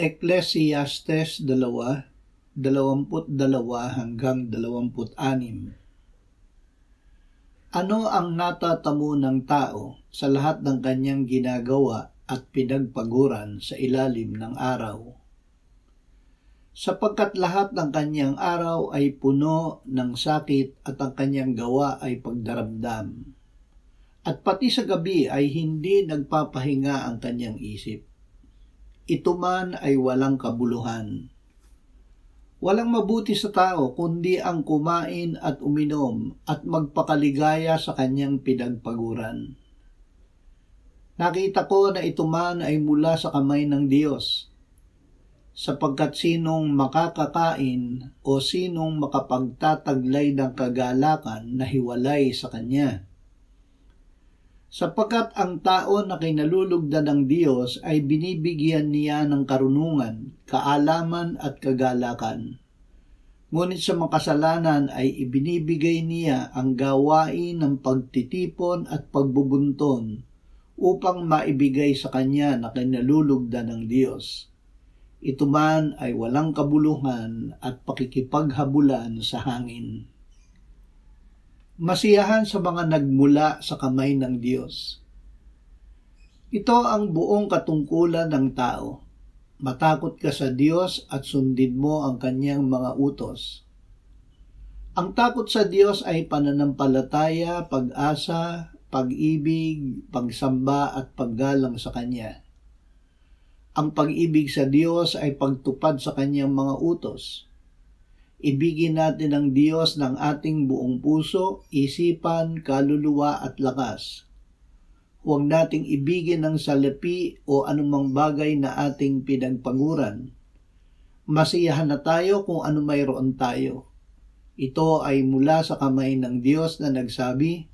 Ecclesiastes 2:22-26. Ano ang natatamo ng tao sa lahat ng kanyang ginagawa at pinagpaguran sa ilalim ng araw? Sapagkat lahat ng kanyang araw ay puno ng sakit at ang kanyang gawa ay pagdaramdam. At pati sa gabi ay hindi nagpapahinga ang kanyang isip. Ito man ay walang kabuluhan. Walang mabuti sa tao kundi ang kumain at uminom at magpakaligaya sa kanyang pinagpaguran. Nakita ko na ito man ay mula sa kamay ng Diyos, sapagkat sinong makakakain o sinong makapagtataglay ng kagalakan na hiwalay sa Kanya. Sapagkat ang tao na kinalulugdan ng Diyos ay binibigyan niya ng karunungan, kaalaman at kagalakan. Ngunit sa makasalanan ay ibinibigay niya ang gawain ng pagtitipon at pagbubunton upang maibigay sa kanya na kinalulugdan ng Diyos. Ito man ay walang kabuluhan at pakikipaghabulan sa hangin. Masiyahan sa mga nagmula sa kamay ng Diyos. Ito ang buong katungkulan ng tao. Matakot ka sa Diyos at sundin mo ang kanyang mga utos. Ang takot sa Diyos ay pananampalataya, pag-asa, pag-ibig, pagsamba at paggalang sa Kanya. Ang pag-ibig sa Diyos ay pagtupad sa kanyang mga utos. Ibigin natin ang Diyos ng ating buong puso, isipan, kaluluwa at lakas. Huwag nating ibigin ang salapi o anumang bagay na ating pinagpaguran. Masiyahan na tayo kung ano mayroon tayo. Ito ay mula sa kamay ng Diyos na nagsabi,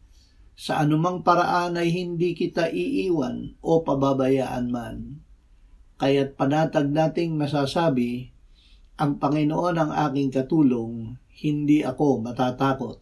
sa anumang paraan ay hindi kita iiwan o pababayaan man. Kaya't panatag nating masasabi, ang Panginoon ang aking katulong, hindi ako matatakot.